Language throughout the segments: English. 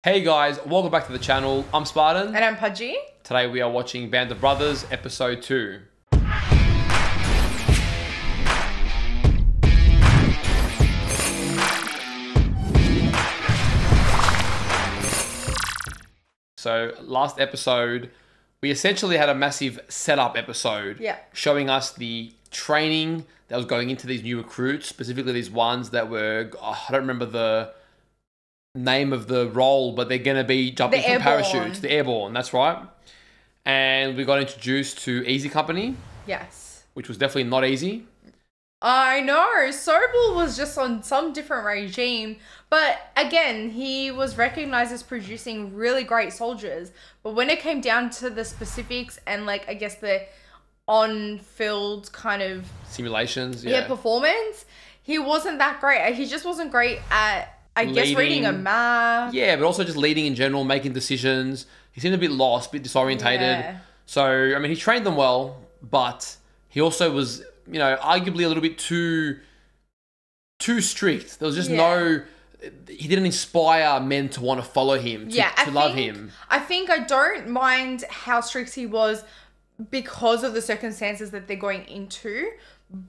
Hey guys, welcome back to the channel. I'm Spartan. And I'm Pudgey. Today we are watching Band of Brothers episode 2. So last episode, we essentially had a massive setup episode. Yeah. Showing us the training that was going into these new recruits, specifically these ones that were, I don't remember the name of the role, but they're going to be jumping from parachutes. The airborne, that's right. And we got introduced to Easy Company. Yes. Which was definitely not easy. I know. Sobel was just on some different regime. But again, he was recognized as producing really great soldiers. But when it came down to the specifics and like, I guess the on-field kind of simulations, performance, he wasn't that great. He just wasn't great at, I guess, reading a map. Yeah, but also just leading in general, making decisions. He seemed a bit lost, a bit disorientated. Yeah. So, I mean, he trained them well, but he also was, you know, arguably a little bit too strict. There was just he didn't inspire men to want to follow him, to love him. I think I don't mind how strict he was because of the circumstances that they're going into.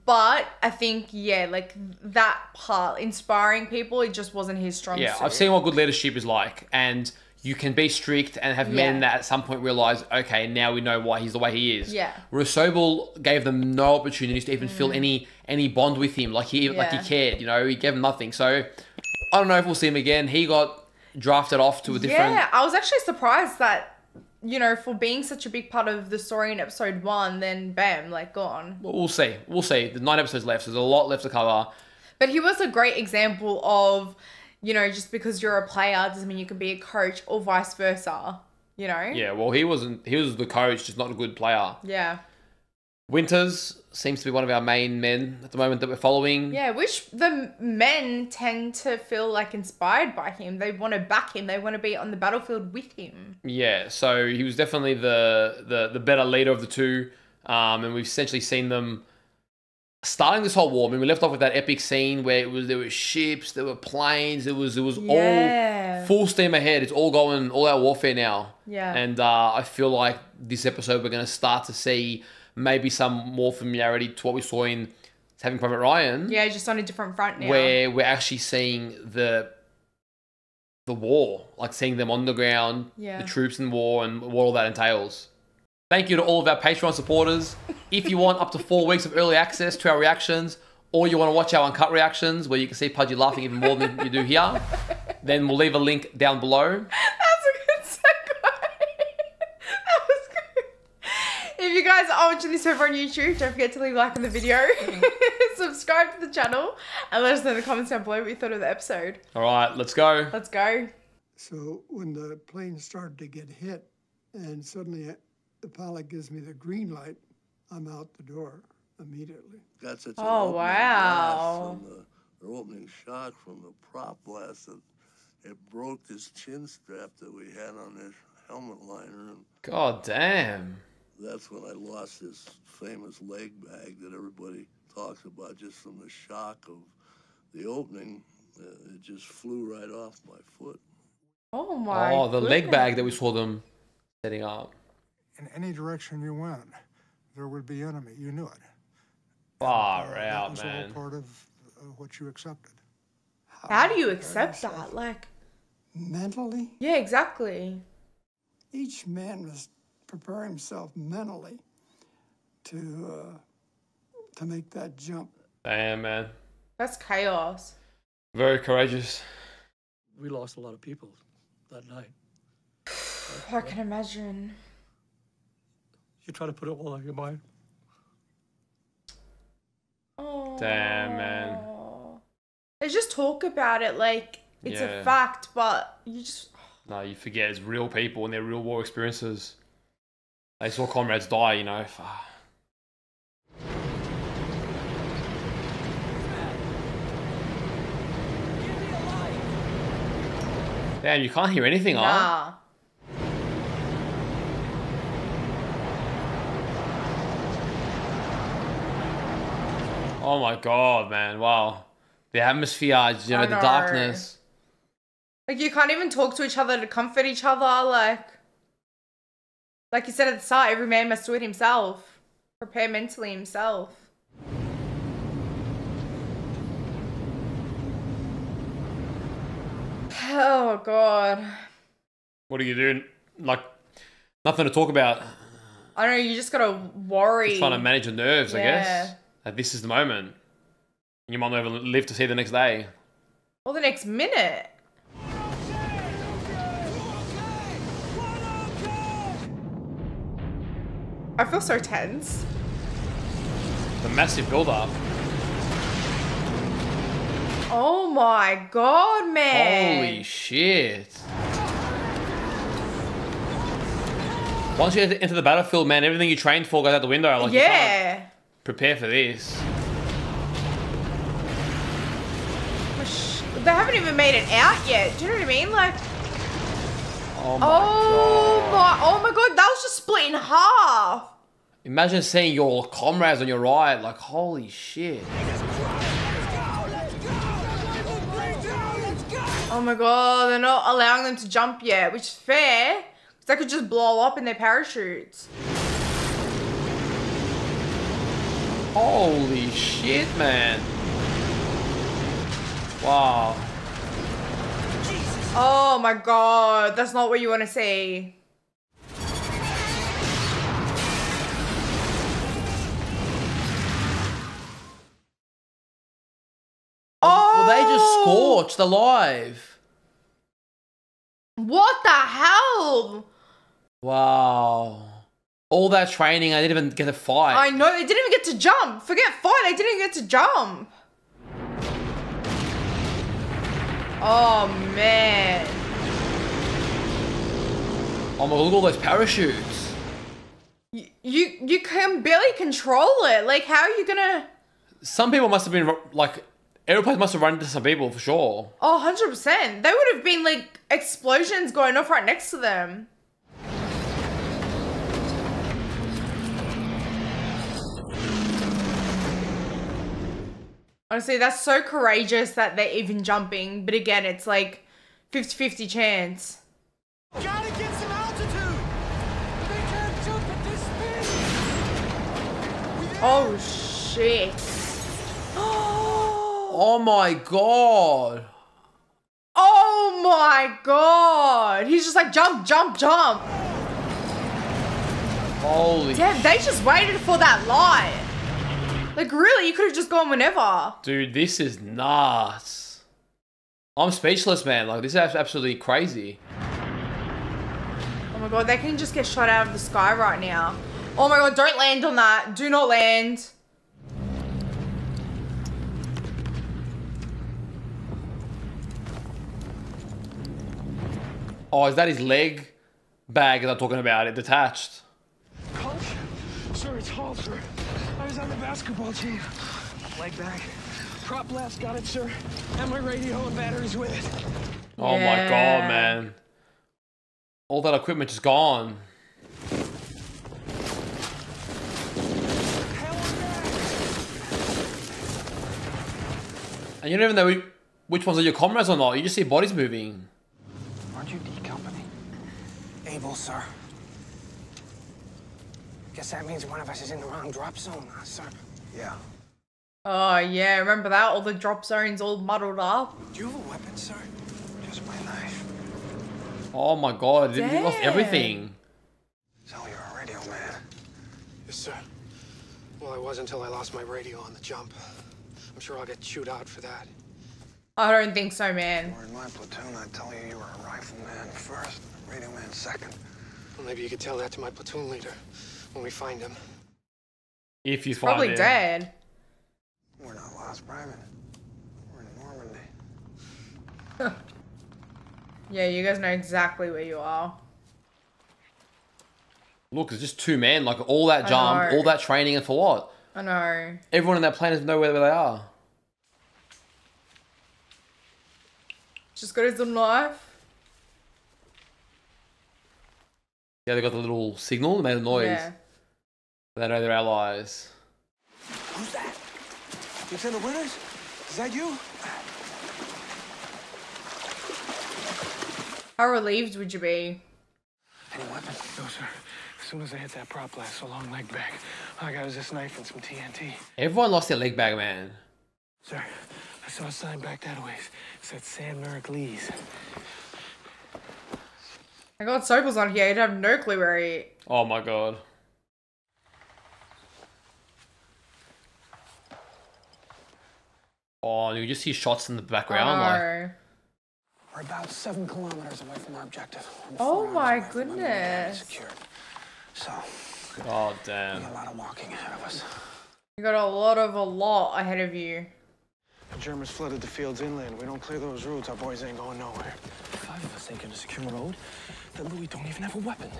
But I think, like that part, inspiring people, it just wasn't his strong suit. I've seen what good leadership is like. And you can be strict and have men that at some point realize, okay, now we know why he's the way he is. Yeah. Whereas Sobel gave them no opportunities to even feel any bond with him. Like he cared, you know, he gave them nothing. So I don't know if we'll see him again. He got drafted off to a different... Yeah, I was actually surprised that, you know, for being such a big part of the story in episode 1, then bam, like gone. Well, we'll see. We'll see. There's 9 episodes left, so there's a lot left to cover. But he was a great example of, you know, just because you're a player doesn't mean you can be a coach or vice versa, you know? Yeah, well, he was the coach, just not a good player. Yeah. Winters seems to be one of our main men at the moment that we're following. Yeah, which the men tend to feel like inspired by him. They want to back him. They want to be on the battlefield with him. Yeah, so he was definitely the better leader of the two. And we've essentially seen them starting this whole war. I mean, we left off with that epic scene where there were ships, there were planes, it was all full steam ahead. It's all out warfare now. Yeah. And I feel like this episode we're going to start to see maybe some more familiarity to what we saw in Saving Private Ryan. Yeah, just on a different front now. Where we're actually seeing the war, like seeing them on the ground, the troops in war, and what all that entails. Thank you to all of our Patreon supporters. If you want up to 4 weeks of early access to our reactions, or you want to watch our uncut reactions where you can see Pudgey laughing even more than you do here, then we'll leave a link down below. If you guys are watching this over on YouTube, don't forget to leave a like on the video, subscribe to the channel, and let us know in the comments down below what you thought of the episode. All right, let's go. Let's go. So when the plane started to get hit, and suddenly the pilot gives me the green light, I'm out the door immediately. Got such oh, wow. The opening shot from the prop blast, it broke this chin strap that we had on this helmet liner. And God damn. That's when I lost this famous leg bag that everybody talks about just from the shock of the opening. It just flew right off my foot. Oh my the leg bag that we saw them setting up. In any direction you went, there would be enemy. You knew it. Far out, that man. was all part of what you accepted. How do you accept that? Like, mentally? Yeah, exactly. Each man must prepare himself mentally to make that jump. Damn, man. That's chaos. Very courageous. We lost a lot of people that night. I can imagine. You try to put it all on your mind. Oh. Damn, man. They just talk about it like it's a fact, but you just... No, you forget it's real people and their real war experiences. They saw comrades die, you know. Damn, you can't hear anything, huh? Oh my god, man. Wow. The atmosphere, you know, the darkness. Like, you can't even talk to each other to comfort each other. Like you said at the start, every man must do it himself. Prepare mentally himself. Oh, God. What are you doing? Like, nothing to talk about. I don't know, you just gotta worry. Just trying to manage your nerves, I guess. That this is the moment. You might not even live to see the next day. Or the next minute. I feel so tense. The massive build-up. Oh my God, man. Holy shit. Once you enter the battlefield, man, everything you trained for goes out the window. Like, you can't prepare for this. They haven't even made it out yet. Do you know what I mean? Like, oh my God, that was just split in half. Imagine seeing your comrades on your right. Like, holy shit. Oh my God, they're not allowing them to jump yet, which is fair. Because they could just blow up in their parachutes. Holy shit, man. Wow. Oh my God, that's not what you want to see. Well, they just scorched alive. What the hell? Wow. All that training, I didn't even get to fight. I know, they didn't even get to jump. Forget fight, they didn't even get to jump. Oh, man. Oh my God, look at all those parachutes. You can barely control it. Like, how are you gonna... Some people must have been, like, airplanes must have run into some people, for sure. Oh, 100%. They would have been, like, explosions going off right next to them. Honestly, that's so courageous that they're even jumping. But again, it's like 50-50 chance. Gotta get some altitude! They can't jump at this speed! Oh, shit. Oh my God. Oh my God. He's just like, jump, jump, jump. Holy Damn, they just waited for that light. Like, really, you could have just gone whenever. Dude, this is nuts. I'm speechless, man. Like, this is absolutely crazy. Oh my God, they can just get shot out of the sky right now. Oh my God, don't land on that. Do not land. Oh, is that his leg bag that I'm talking about? It detached. Coach? Sir, it's Hall, sir. I was on the basketball team. Leg bag. Prop blast got it, sir. And my radio and batteries with it. Oh my God, man. All that equipment just gone. And you don't even know which ones are your comrades or not. You just see bodies moving. Aren't you D Company? Able, sir. Guess that means one of us is in the wrong drop zone, sir. Yeah. Oh yeah, remember that? All the drop zones all muddled up. Do you have a weapon, sir? Just my knife. Oh my God, he lost everything. So you're a radio man? Yes, sir. Well, I was until I lost my radio on the jump. I'm sure I'll get chewed out for that. I don't think so, man. If you were in my platoon, I'd tell you you were a rifleman first, radio man second. Well, maybe you could tell that to my platoon leader when we find him. If you He's find probably him. dead. We're not lost, Private. We're in Normandy. Yeah, you guys know exactly where you are. Look, it's just two men. Like, all that jump, all that training, and for what? I know. Everyone in that planet knows where they are. Just got his little knife. Yeah, they got the little signal that made a noise. Yeah. They know they're allies. Who's that? Lieutenant Winters? Is that you? How relieved would you be? Any weapon? No, sir. As soon as I hit that prop blast, so long leg bag, all I got was this knife and some TNT. Everyone lost their leg bag, man. Sir, I saw a sign back that way. It said San Oakleigh's. I got Sobel's on here. I'd have no clue where he... Oh my god. Oh, you just see shots in the background. Like, We're about 7 kilometers away from our objective. oh my goodness. Secured. So, oh damn. we got a lot of walking ahead of us. You got a lot ahead of you. The Germans flooded the fields inland. We don't clear those routes, our boys ain't going nowhere. 5 of us ain't gonna secure a road. That Louis don't even have a weapon.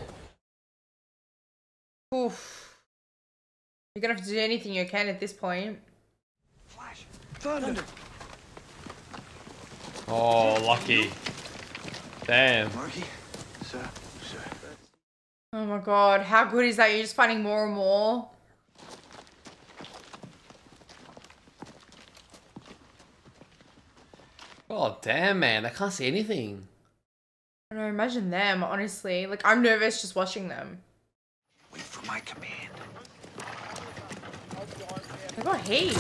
Oof. You're gonna have to do anything you can at this point. Flash. Thunder. Oh, lucky. Damn. Marky. Sir. Oh my god, how good is that? You're just finding more and more. Oh damn, man. I can't see anything. I don't know, imagine them, honestly. Like, I'm nervous just watching them. Wait for my command. I got heat.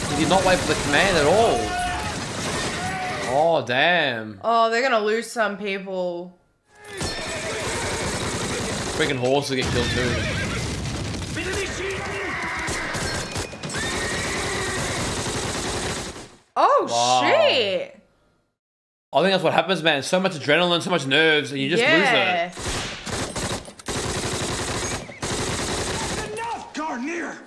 He did not wait for the command at all. Oh, damn. Oh, they're gonna lose some people. Freaking horse will get killed too. Oh, Wow. shit. I think that's what happens, man. So much adrenaline, so much nerves, and you just lose it. Enough, Garnier!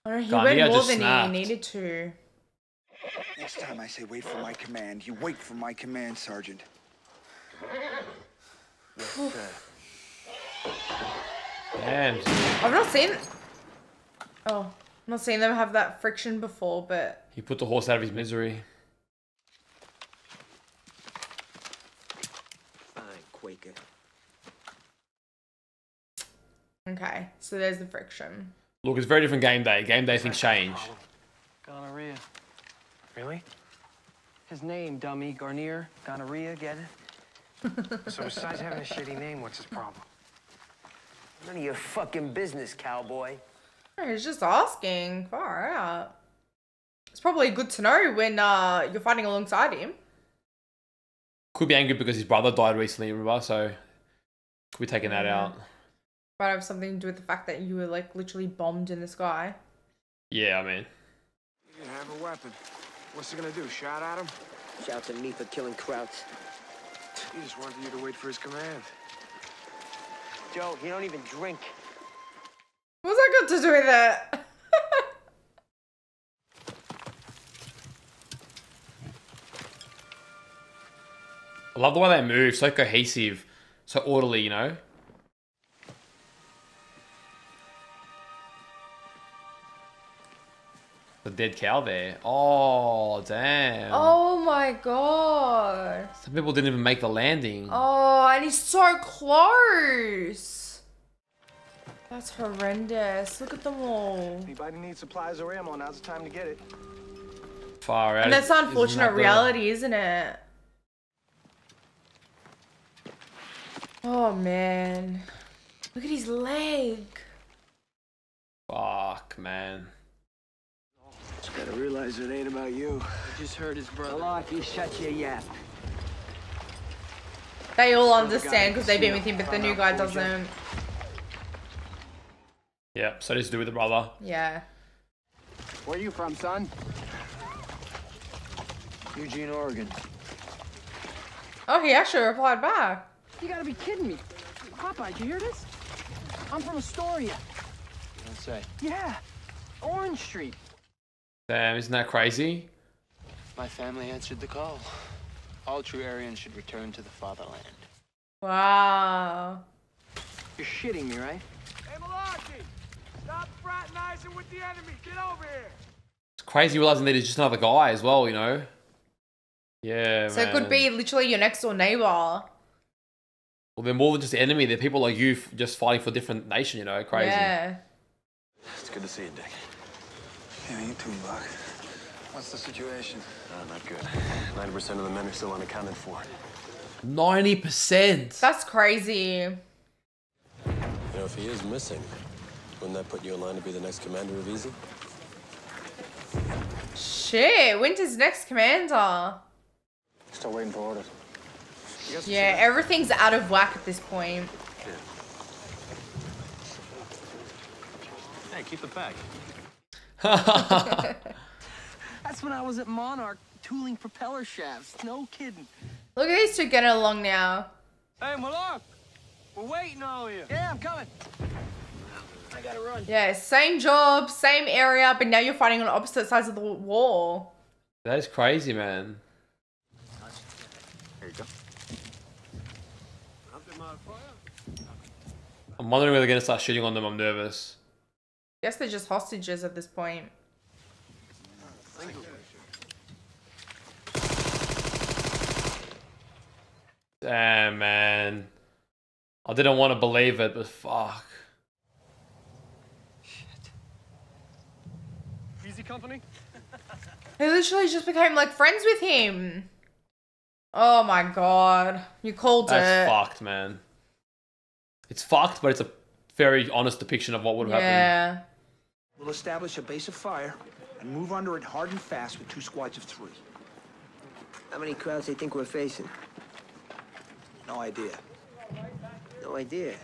Oh, he Garnier went more just than snapped. he needed to. Next time I say wait for my command, you wait for my command, Sergeant. Damn. I've not seen... Oh, I've not seen them have that friction before, but... He put the horse out of his misery. Fine, Quaker. Okay, so there's the friction. Look, it's very different game day. Game day things change. Gonorrhea. Really? His name, dummy. Garnier. Gonorrhea, get it? So besides having a shitty name, what's his problem? None of your fucking business, cowboy. He's just asking. Far out. It's probably good to know when you're fighting alongside him. Could be angry because his brother died recently, remember? So, could be taking that out. Might have something to do with the fact that you were like literally bombed in the sky. Yeah, I mean. He didn't have a weapon. What's he gonna do? Shout at him? Shouts at me for killing Krauts. He just wanted you to wait for his command. Joe, he don't even drink. What's that got to do with it? I love the way they move. So cohesive. So orderly, you know? The dead cow there. Oh, damn. Oh my god. Some people didn't even make the landing. Oh, and he's so close. That's horrendous. Look at them all. Anybody need supplies or ammo, now's the time to get it. Far out. And that's the unfortunate reality, isn't it? Oh man. Look at his leg. Fuck, man. Just gotta realize it ain't about you. I just heard his brother. Malaki, shut your yap. They all understand because they've been with him, but the new guy doesn't. Yep, so does do with the brother. Yeah. Where you from, son? Eugene, Oregon. Oh, he actually replied back. You gotta be kidding me. Popeye, did you hear this? I'm from Astoria. You don't say. Yeah. Orange Street. Damn, isn't that crazy? My family answered the call. All true Aryans should return to the fatherland. Wow. You're shitting me, right? Hey, Malaki! Stop fraternizing with the enemy! Get over here! It's crazy realizing that he's just another guy as well, you know? Yeah, So man. it could be literally your next door neighbor. Well, they're more than just the enemy. They're people like you just fighting for a different nation, you know? Crazy. Yeah. It's good to see you, Dick. Yeah, you too, Buck. What's the situation? Not good. 90% of the men are still unaccounted for. 90%. That's crazy. You know, if he is missing, wouldn't that put you in line to be the next commander of Easy? Shit, Winter's next commander. Still waiting for orders. Yeah, everything's out of whack at this point. Hey, keep it back. That's when I was at Monarch tooling propeller shafts. No kidding. Look at these two getting along now. Hey, Malak, we're waiting on you. Yeah, I'm coming. I gotta run. Yeah, same job, same area, but now you're fighting on opposite sides of the wall. That is crazy, man. There you go. I'm wondering whether they're going to start shooting on them. I'm nervous. Guess they're just hostages at this point. Damn, man. I didn't want to believe it, but fuck. Easy company? They literally just became like friends with him. Oh my god. You called That's it. fucked, man. It's fucked, but it's a very honest depiction of what would happen. Yeah. We'll establish a base of fire and move under it hard and fast with 2 squads of 3. How many crowds do you think we're facing? No idea. No idea.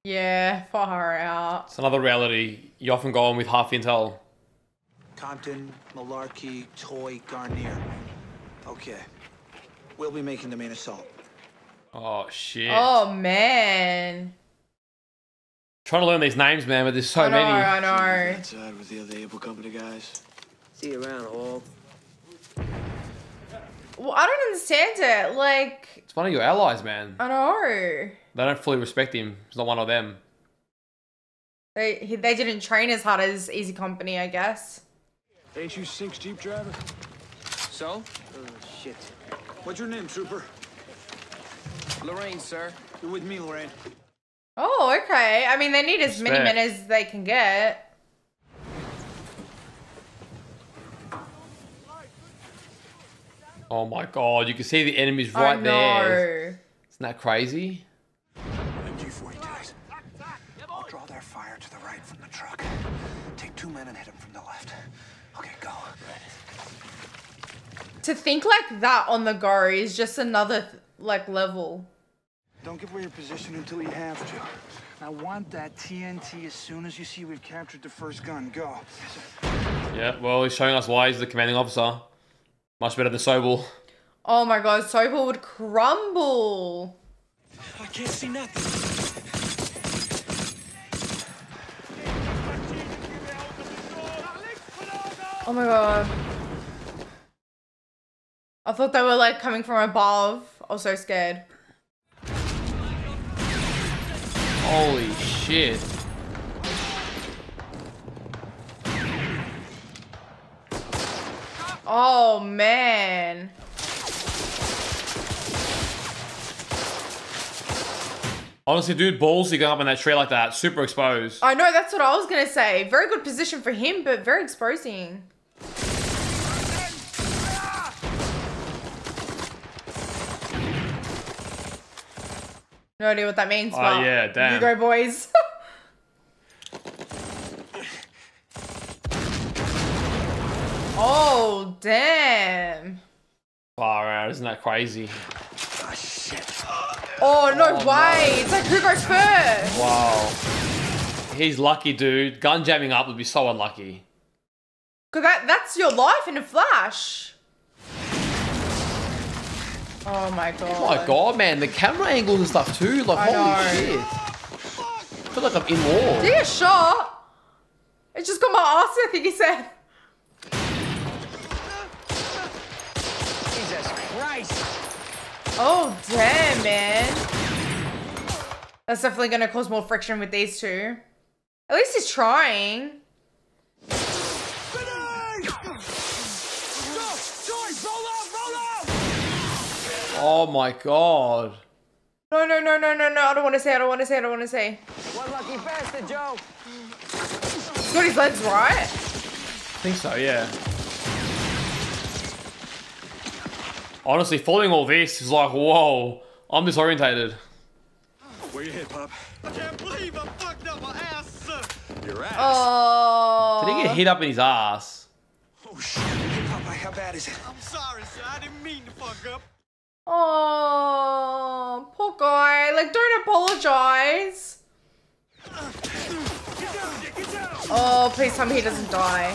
Yeah, far out. It's another reality. You often go on with half intel. Compton, Malarkey, Toy, Garnier. Okay. We'll be making the main assault. Oh, shit. Oh, man. Trying to learn these names, man, but there's so many. I know. Inside with the other able company guys. See you around, Hall. Well, I don't understand it. Like, It's one of your allies, man. I know. They don't fully respect him. He's not one of them. They didn't train as hard as Easy Company, I guess. Ain't you Sink's Jeep driver? So? Oh, shit. What's your name, trooper? Lorraine, sir. You're with me, Lorraine. Oh, okay. I mean, they need as many men as they can get. Oh my god, you can see the enemies right there. Isn't that crazy? MG-42s. I'll draw their fire to the right from the truck. Take 2 men and hit them from the left. Okay, go. To think like that on the go is just another, like, level. Don't give away your position until you have to. I want that TNT as soon as you see we've captured the first gun. Go. Yeah, well, he's showing us why he's the commanding officer. Much better than Sobel. Oh my god, Sobel would crumble. I can't see nothing. Oh my god. I thought they were like coming from above. I was so scared. Holy shit. Oh man. Honestly, dude, ballsy going up in that tree like that. Super exposed. I know, that's what I was gonna say. Very good position for him, but very exposing. No idea what that means, but yeah, damn. you go, boys. Oh, damn. Far out, isn't that crazy? Oh, shit. Oh, no way. It's like, who goes first? Wow. He's lucky, dude. Gun jamming up would be so unlucky. Cause that's your life in a flash. Oh my god. Oh my god, man. The camera angles and stuff too. Like, holy shit. I feel like I'm in war. Did he get shot? It just got my ass, I think he said. Jesus Christ. Oh, damn, man. That's definitely going to cause more friction with these two. At least he's trying. Oh my god. No, no, no, no, no, no. I don't want to say, I don't want to say, I don't want to say. One lucky bastard, Joe. He's got his legs right. I think so, yeah. Honestly, following all this is like, whoa, I'm disorientated. Where you hit, Pop? I can't believe I fucked up my ass, sir. Your ass? Oh. Did he get hit up in his ass? Oh, shit. Hey, Popeye, how bad is it? I'm sorry, sir. I didn't mean to fuck up. Oh, poor guy. Like, don't apologize. Oh, please tell me he doesn't die.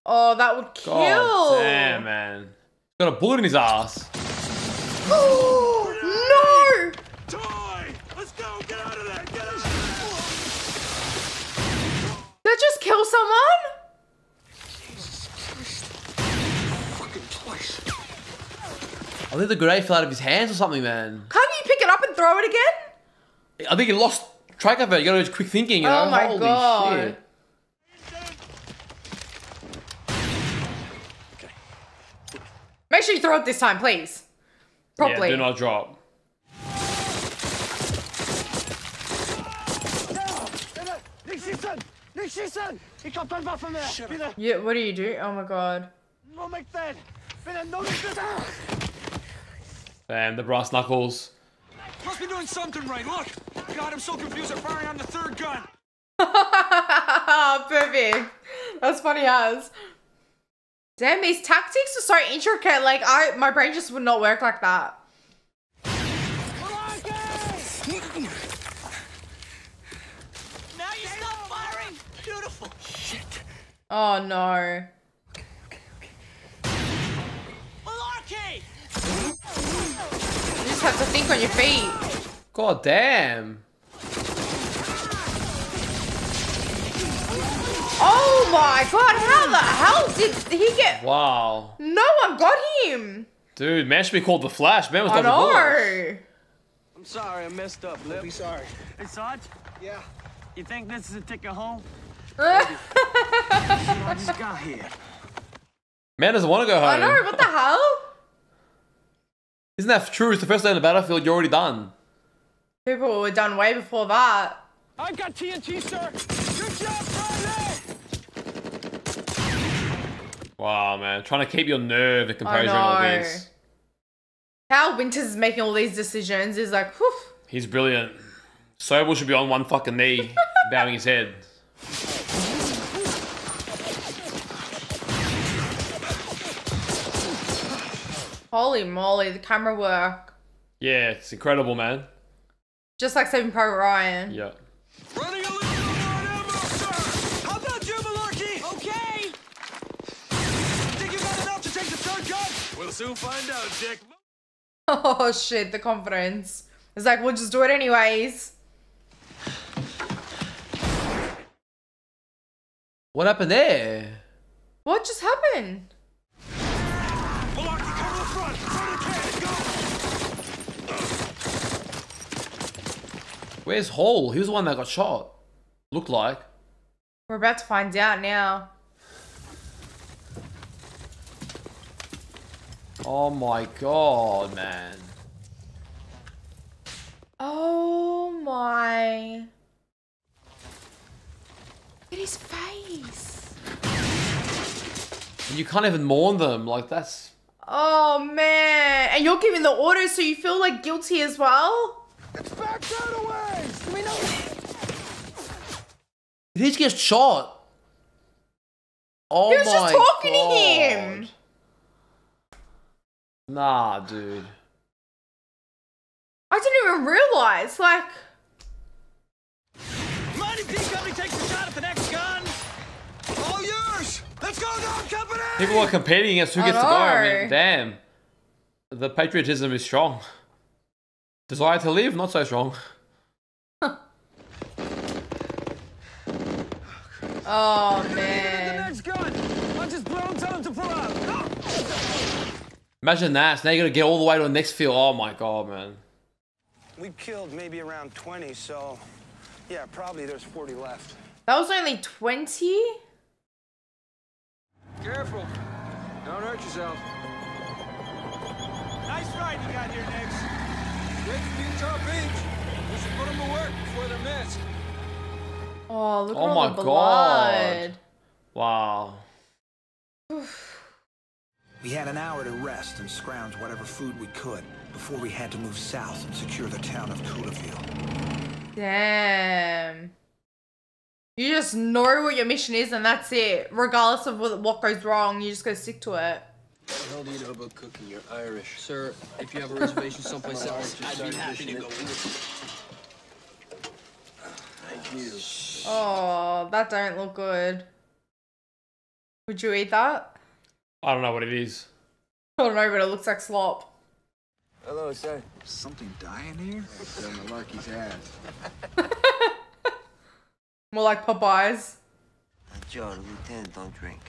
Oh, that would kill. God damn, man. Got a bullet in his ass. Oh, no! Toy! Let's go! Get out of there! Get out of Did that just kill someone? Jesus Christ. Fucking twice. I think the grenade fell out of his hands or something, man. Can't you pick it up and throw it again? I think he lost track of it. You gotta do quick thinking, you know? Oh my Holy God. shit. Make sure you throw it this time, please. Properly. Yeah, do not drop. Yeah, what do you do? Oh my God. Damn, the brass knuckles. Must be doing something right. Look. God, I'm so confused. I'm firing on the third gun. Perfect. That's funny as. Damn, these tactics are so intricate. Like, my brain just would not work like that. Now you stop firing! Beautiful! Shit. Oh no. Malarkey! You just have to think on your feet. God damn. Oh my God, how the hell did he get... Wow. No one got him. Dude, man should be called the Flash. Man was I dodging bullets. know. I'm sorry, I messed up, Lip. Be sorry. Hey, Sarge? Yeah. You think this is a ticket home? I I just got here. Man doesn't want to go home. know, what the hell? Isn't that true? It's the first day on the battlefield. You're already done. People were done way before that. I got TNT, sir. Good job, Friday. Wow, man. Trying to keep your nerve and composure and all know. this. How Winter's making all these decisions is like, whew. He's brilliant. Sobel should be on one fucking knee, bowing his head. Holy moly, the camera work. Yeah, it's incredible, man. Just like Saving Private Ryan. Yeah. Running a little low on ammo, sir. How about you, Malarkey? Okay. Think you got enough to take the third gun? We'll soon find out, Dick. Oh shit, the confidence. It's like, we'll just do it anyways. What happened there? What just happened? Malarkey, cover the front. Front of the can, go. Where's Hall? He was the one that got shot. Looked like. We're about to find out now. Oh my God, man. Oh my. Look at his face. And you can't even mourn them. Like, that's... Oh man. And you're giving the orders so you feel like guilty as well? It's back that away. We know. Did he just get shot? Oh He was just my talking God. to him. Nah, dude. I didn't even realize, like... Mighty P Company takes a shot at the next gun. All yours. Let's go, Dog Company. People are competing against who I gets to go. I know. mean, damn. The patriotism is strong. Desire to live, not so strong. Oh The man. next gun. Punch his blow and tell him to pull out. Imagine that. So now you gotta get all the way to the next field. Oh my God, man. We killed maybe around 20, so yeah, probably there's 40 left. That was only 20? Careful. Don't hurt yourself. Nice ride you got here, Nix. Great from Utah Beach. We should put them to work before they're missed. Oh, look at Oh all my the blood. God. Wow. Oof. We had an hour to rest and scrounge whatever food we could before we had to move south and secure the town of Coulterville. Damn. You just know what your mission is and that's it. Regardless of what goes wrong, you just gotta stick to it. What the hell do you know about cooking? You're Irish. Sir, if you have a reservation someplace else, I'd be happy to go with Thank you. Oh, that don't look good. Would you eat that? I don't know what it is. I don't know, but it looks like slop. Hello, sir. Something dying here? It's on Malarkey's ass. More like Popeyes. Joe, the lieutenant don't drink.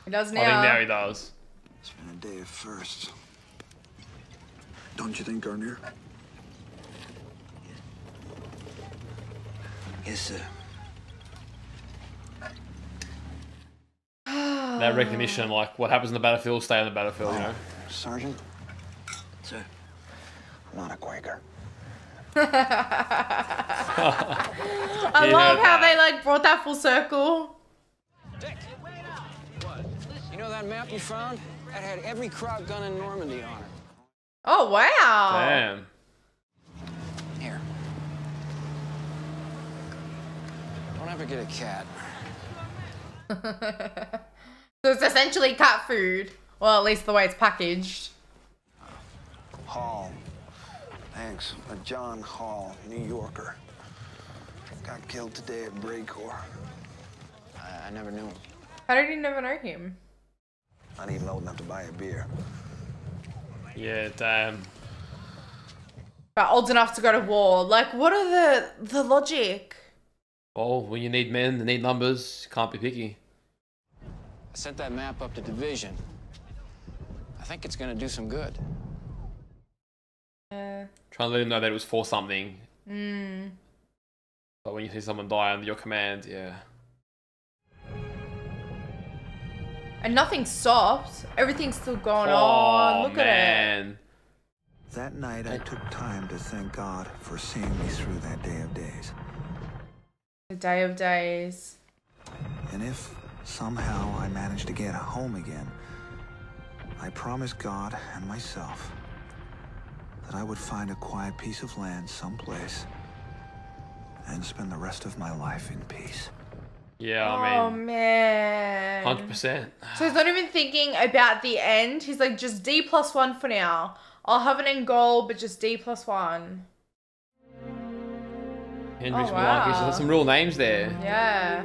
He does now. I think now he does. It's been a day of firsts. Don't you think, Garnier? Yes, sir. That recognition, like what happens in the battlefield, stay on the battlefield, you know? Sergeant? Sir. I'm not a Quaker. I love how they like brought that full circle. Dick! What? You know that map you found? That had every kraut gun in Normandy on it. Oh, wow. Damn. Here. Don't ever get a cat. So it's essentially cat food. Well, at least the way it's packaged. Hall. Thanks. A John Hall, New Yorker. Got killed today at Breakcore. I never knew him. How did you never know him? Not even old enough to buy a beer. Yeah, damn. But old enough to go to war. Like, what are the logic? Well, when you need men, you need numbers, you can't be picky. I sent that map up to division. I think it's gonna do some good. Yeah. Trying to let him know that it was for something. Mm. But when you see someone die under your command, yeah. And nothing stopped. Everything's still going on. Look at it. That night, I took time to thank God for seeing me through that day of days. The day of days. And if somehow I managed to get home again, I promised God and myself that I would find a quiet piece of land someplace and spend the rest of my life in peace. Yeah, I mean, man. 100%. So he's not even thinking about the end. He's like, just D+1 for now. I'll have an end goal, but just D+1. Henry's Oh, wow. There's some real names there. Yeah.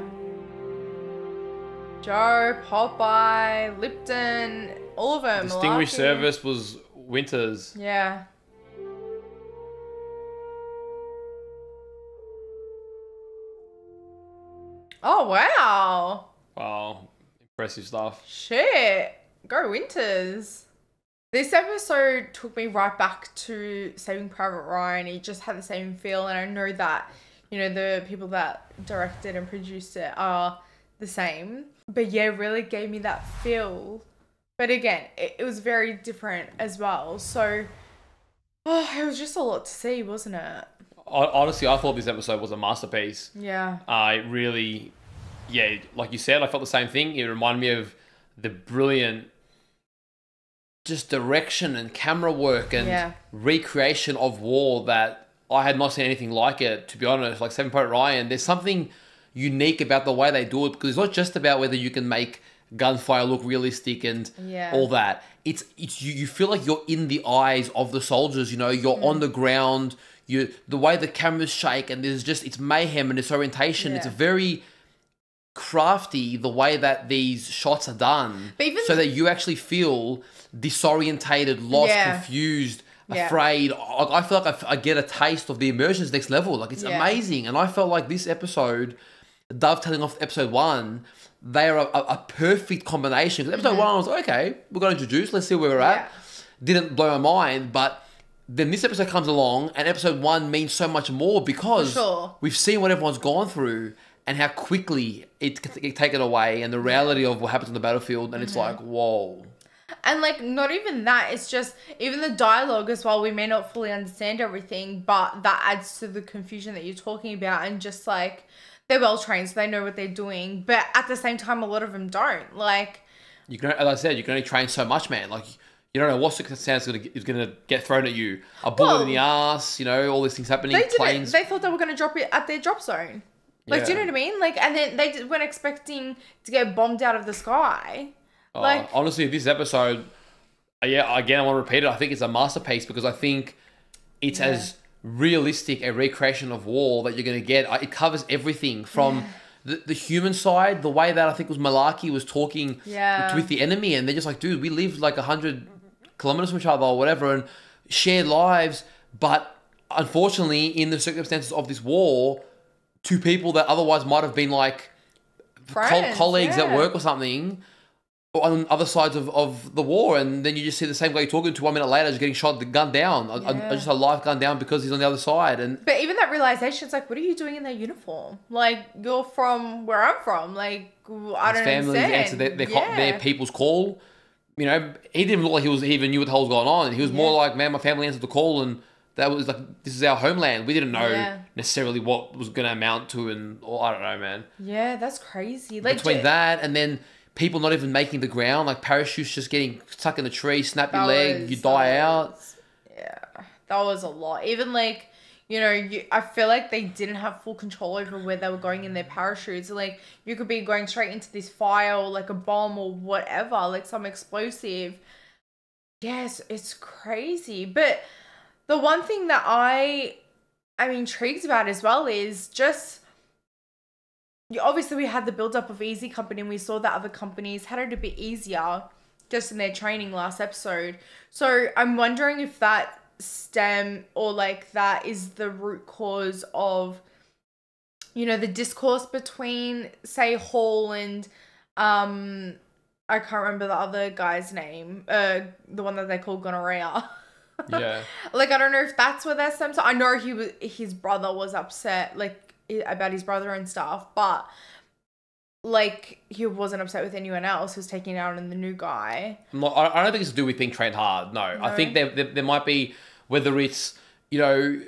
Joe, Popeye, Lipton, all of them. Distinguished Malarkey. Service was Winters. Yeah. Oh, wow. Wow. Impressive stuff. Shit. Go Winters. This episode took me right back to Saving Private Ryan. It just had the same feel, and I know that, you know, the people that directed and produced it are the same. But yeah, it really gave me that feel. But again, it was very different as well. So, it was just a lot to see, wasn't it? Honestly, I thought this episode was a masterpiece. Yeah. I really, yeah, like you said, I felt the same thing. It reminded me of the brilliant just direction and camera work and recreation of war that I had not seen anything like it, to be honest. Like Saving Private Ryan, there's something unique about the way they do it, because it's not just about whether you can make gunfire look realistic and all that. It's you feel like you're in the eyes of the soldiers, you know, you're on the ground, the way the cameras shake, and there's just, it's mayhem and disorientation. It's very crafty the way that these shots are done, so that you actually feel disorientated, lost, confused, afraid. I feel like I get a taste of the immersion's next level. Like, it's amazing. And I felt like this episode, dovetailing off episode 1, they are a perfect combination. Because episode 1, I was like, okay, we're going to introduce, let's see where we're at. Didn't blow my mind, but then this episode comes along and episode 1 means so much more, because we've seen what everyone's gone through and how quickly it can get taken away, and the reality of what happens on the battlefield. And it's like, whoa. And like, not even that, it's just, even the dialogue as well, we may not fully understand everything, but that adds to the confusion that you're talking about. And just like, they're well trained, so they know what they're doing, but at the same time, a lot of them don't. Like, You can, as I said, you can only train so much, man. Like, you don't know what circumstance is going to get thrown at you. A bullet in the ass, you know, all these things happening. They thought they were going to drop it at their drop zone. Like, do you know what I mean? Like, and then they weren't expecting to get bombed out of the sky. Like, honestly, this episode, again, I want to repeat it. I think it's a masterpiece because I think it's as realistic a recreation of war that you're going to get. It covers everything from the human side, the way that I think was Malarkey was talking with the enemy, and they're just like, dude, we lived like 100 kilometers from each other or whatever and shared lives, but unfortunately in the circumstances of this war, two people that otherwise might have been like colleagues at work or something on other sides of the war, and then you just see the same guy you're talking to 1 minute later just getting shot, the gun down, just a live gun down because he's on the other side. But even that realization, it's like, what are you doing in that uniform? Like, you're from where I'm from. Like, I don't families understand. Answer their people's call. You know, he didn't look like he even knew what the hell was going on. He was more like, man, my family answered the call, and that was like, this is our homeland. We didn't know necessarily what was going to amount to, or I don't know, man. Yeah, that's crazy. Like, between that and then people not even making the ground, like parachutes just getting stuck in a tree, snap your leg, you die out. Yeah, that was a lot. Even like, you know, I feel like they didn't have full control over where they were going in their parachutes. Like, you could be going straight into this fire or like a bomb or whatever, like some explosive. Yes, it's crazy. But the one thing that I'm intrigued about as well is just, obviously we had the build-up of Easy Company and we saw that other companies had it a bit easier just in their training last episode. So I'm wondering if that stem or like that is the root cause of, you know, the discourse between, say, Hall and I can't remember the other guy's name, the one that they call Gonorrhea. Yeah. Like, I don't know if that's where that stems. I know his brother was upset, like, about his brother and stuff, but like, he wasn't upset with anyone else. He was taking it out on the new guy. I don't think it's to do with being trained hard. No. I think there might be, whether it's, you know,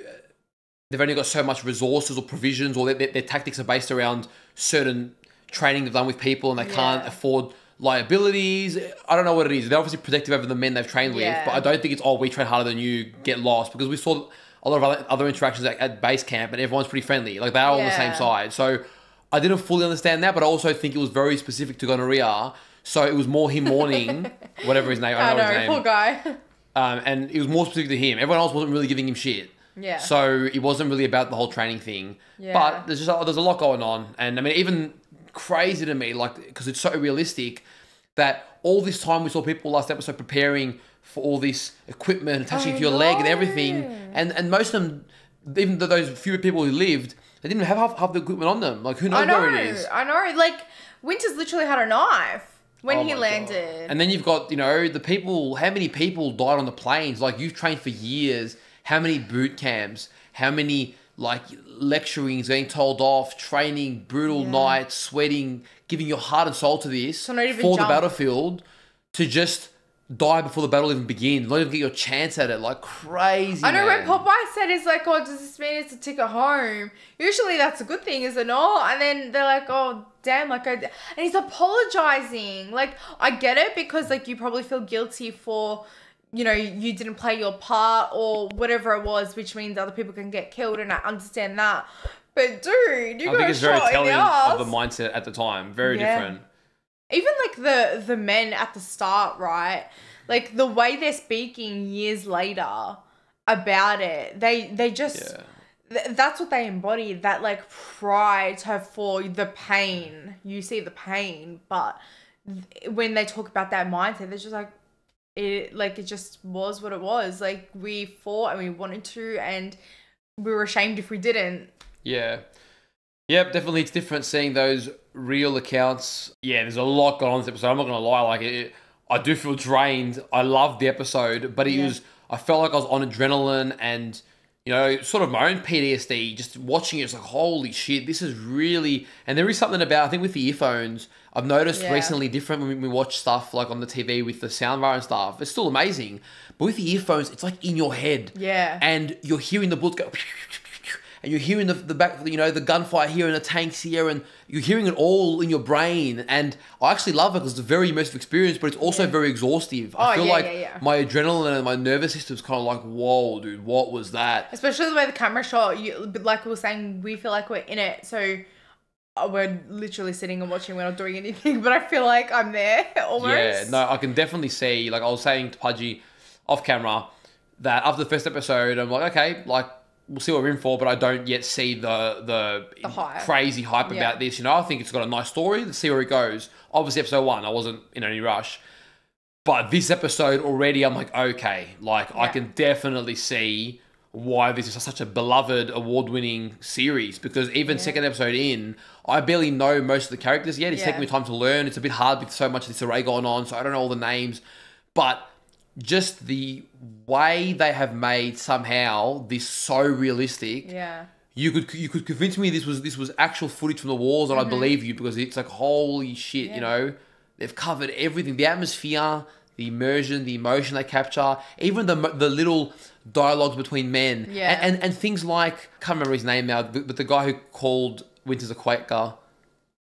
they've only got so much resources or provisions, or their tactics are based around certain training they've done with people and they can't afford liabilities. I don't know what it is. They're obviously protective over the men they've trained with, but I don't think it's, we train harder than you, get lost, because we saw a lot of other interactions at base camp and everyone's pretty friendly. Like, they are all on the same side. So I didn't fully understand that, but I also think it was very specific to Gonorrhea. So it was more him mourning, whatever his name, I don't know his name. Poor guy. And it was more specific to him. Everyone else wasn't really giving him shit. Yeah. So it wasn't really about the whole training thing. Yeah. But there's a lot going on. And I mean, even crazy to me, like, because it's so realistic that all this time we saw people last episode preparing for all this equipment, attaching to your leg and everything. And most of them, even those few people who lived, they didn't have half the equipment on them. Like, who knows where it is? I know. Like, Winters literally had a knife when he landed. God. And then you've got, you know, the people, how many people died on the planes? Like, you've trained for years. How many boot camps? How many, like, lecturings, getting told off, training, brutal nights, sweating, giving your heart and soul to this for the battlefield, to just die before the battle even begins, not even get your chance at it. Like, crazy. I know, when Popeye said, it's like, oh, does this mean it's a ticket home? Usually that's a good thing, is it not? And then they're like, oh, damn, like, and he's apologizing. Like, I get it, because, like, you probably feel guilty for, you know, you didn't play your part or whatever it was, which means other people can get killed, and I understand that. But dude, you got shot in the ass. I think it's very telling of the mindset at the time. Very different. Even like the men at the start, right? Like, the way they're speaking years later about it, they just that's what they embody. That, like, pride for the pain. You see the pain, but when they talk about that mindset, they're just like, it just was what it was. Like, we fought and we wanted to, and we were ashamed if we didn't. Yeah. Yep, definitely it's different seeing those real accounts. Yeah, there's a lot going on in this episode. I'm not going to lie. Like, I do feel drained. I loved the episode, but I felt like I was on adrenaline and, you know, sort of my own PTSD. Just watching it, it's like, holy shit, this is really... And there is something about, I think with the earphones, I've noticed recently different when we watch stuff like on the TV with the soundbar and stuff. It's still amazing. But with the earphones, it's like in your head. Yeah. And you're hearing the bullets go... and you're hearing the back, you know, the gunfire here and the tanks here, and you're hearing it all in your brain. And I actually love it because it's a very immersive experience, but it's also very exhaustive. I feel like my adrenaline and my nervous system's kind of like, whoa, dude, what was that? Especially the way the camera shot. Like we were saying, we feel like we're in it, so we're literally sitting and watching. We're not doing anything, but I feel like I'm there almost. Yeah, no, I can definitely see. Like I was saying to Pudgey off camera that after the first episode, I'm like, okay, like we'll see what we're in for, but I don't yet see the hype. Crazy hype about this. You know, I think it's got a nice story. Let's see where it goes. Obviously, episode 1, I wasn't in any rush, but this episode already, I'm like, okay, like I can definitely see why this is such a beloved, award-winning series, because even second episode in, I barely know most of the characters yet. It's taking me time to learn. It's a bit hard with so much disarray going on, so I don't know all the names. But just the way they have made somehow this so realistic. Yeah. You could convince me this was actual footage from the wars, and I believe you, because it's like, holy shit, you know, they've covered everything, the atmosphere, the immersion, the emotion they capture, even the little dialogues between men, and things like, I can't remember his name now, but the guy who called Winters a Quaker.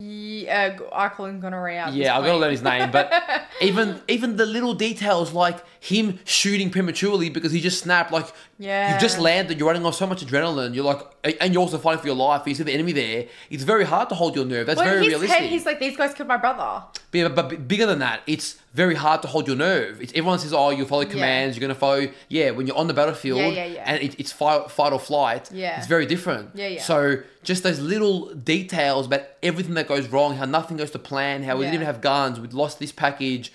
I call him gonorrhea. Yeah, I've got to learn his name, but even the little details, like him shooting prematurely because he just snapped, like you've just landed, you're running off so much adrenaline, you're like, and you're also fighting for your life, you see the enemy there, it's very hard to hold your nerve. That's very realistic. Head, he's like, these guys killed my brother. But bigger than that, it's very hard to hold your nerve. Everyone says, oh, you'll follow commands, you're going to follow, when you're on the battlefield, and it's fight or flight, it's very different. So just those little details about everything that goes wrong, how nothing goes to plan, how we didn't even have guns, we'd lost this package,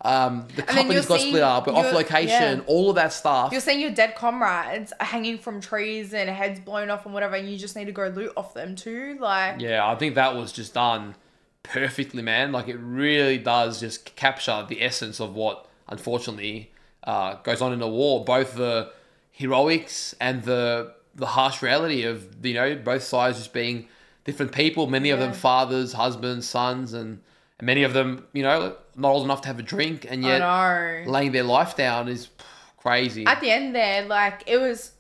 the company's got split up, we're off location, all of that stuff. You're seeing your dead comrades hanging from trees and heads blown off and whatever, and you just need to go loot off them too. Like, yeah, I think that was just done perfectly, man. Like, it really does just capture the essence of what, unfortunately, goes on in the war. Both the heroics and the harsh reality of, you know, both sides just being different people. Many of them fathers, husbands, sons, and many of them, you know, not old enough to have a drink, and yet laying their life down is crazy. At the end there, like, it was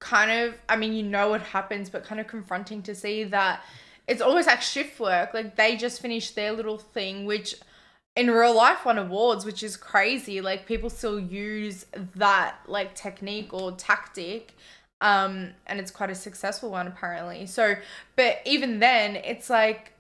kind of, I mean, you know what happens, but kind of confronting to see that it's almost like shift work. Like, they just finished their little thing, which in real life won awards, which is crazy. Like, people still use that, like, technique or tactic, and it's quite a successful one apparently. So, but even then, it's like,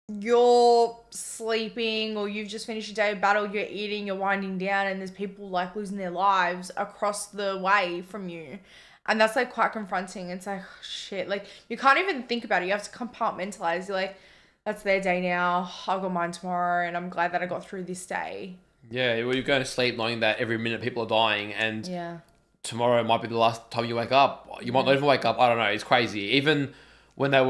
you're sleeping or you've just finished a day of battle, you're eating, you're winding down, and there's people like losing their lives across the way from you. And that's like quite confronting. It's like, oh, shit, like you can't even think about it. You have to compartmentalize. You're like, that's their day now, I'll go mine tomorrow, and I'm glad that I got through this day. Yeah, well, you're going to sleep knowing that every minute people are dying, and tomorrow might be the last time you wake up. You might not even wake up. I don't know. It's crazy. Even when they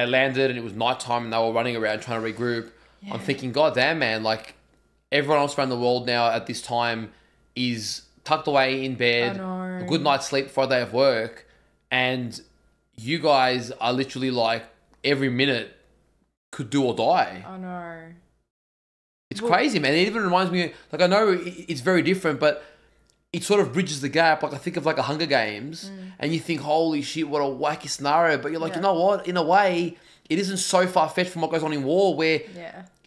landed and it was nighttime and they were running around trying to regroup, I'm thinking, God damn, man, like everyone else around the world now at this time is tucked away in bed, a good night's sleep before a day of work, and you guys are literally like every minute could do or die. I know. It's crazy, man. It even reminds me, like, I know it's very different, but it sort of bridges the gap. Like, I think of like a Hunger Games, and you think, holy shit, what a wacky scenario. But you're like, you know what? In a way, it isn't so far-fetched from what goes on in war, where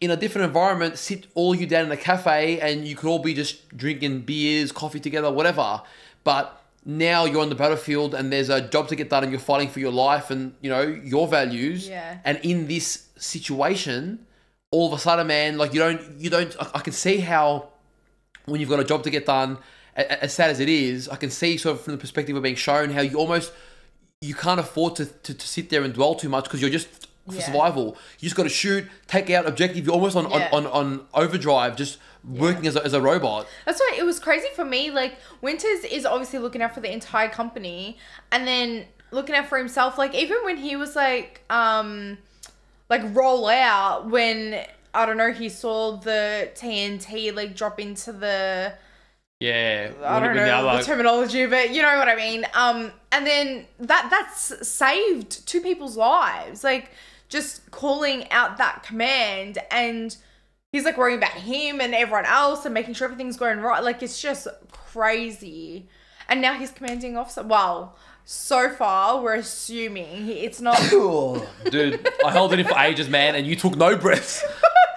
in a different environment, sit all you down in a cafe and you could all be just drinking beers, coffee together, whatever. But now you're on the battlefield and there's a job to get done and you're fighting for your life and, you know, your values. And in this situation, all of a sudden, man, like you don't, I can see how when you've got a job to get done, as sad as it is, I can see sort of from the perspective of being shown how you can't afford to sit there and dwell too much because you're just for survival. You just got to shoot, take out objective. You're almost on overdrive, just working as a robot. That's why it was crazy for me. Like, Winters is obviously looking out for the entire company and then looking out for himself. Like, even when he was like roll out when, I don't know, he saw the TNT like drop into the... I don't know the terminology, but you know what I mean. And then that's saved 2 people's lives. Like, just calling out that command, and he's like worrying about him and everyone else and making sure everything's going right. Like, it's just crazy. And now he's commanding officer. Well, so far we're assuming it's not. Dude, I held it in for ages, man, and you took no breaths.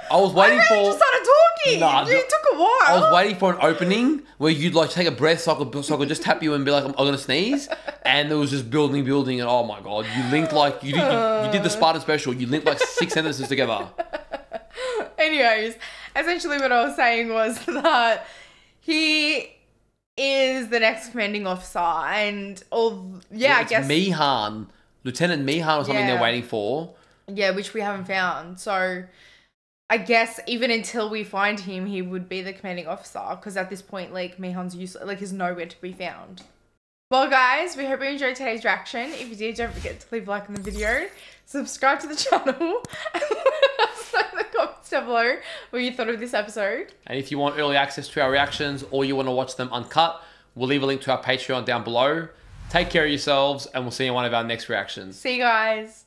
I was waiting for. just started talking. It took a while. I was waiting for an opening where you'd like take a breath so I could just tap you and be like, I'm gonna sneeze, and it was just building, and oh my god, you linked like you did the Spartan special. You linked like 6 sentences together. Anyways, essentially what I was saying was that he is the next commanding officer, and I guess Mihan, Lieutenant Mihan, or something they're waiting for. Yeah, which we haven't found. So I guess even until we find him, he would be the commanding officer, because at this point, like, Mihan's useless, like, he's nowhere to be found. Well, guys, we hope you enjoyed today's reaction. If you did, don't forget to leave a like on the video, subscribe to the channel, and let us know in the comments down below what you thought of this episode. And if you want early access to our reactions, or you want to watch them uncut, we'll leave a link to our Patreon down below. Take care of yourselves, and we'll see you in one of our next reactions. See you guys.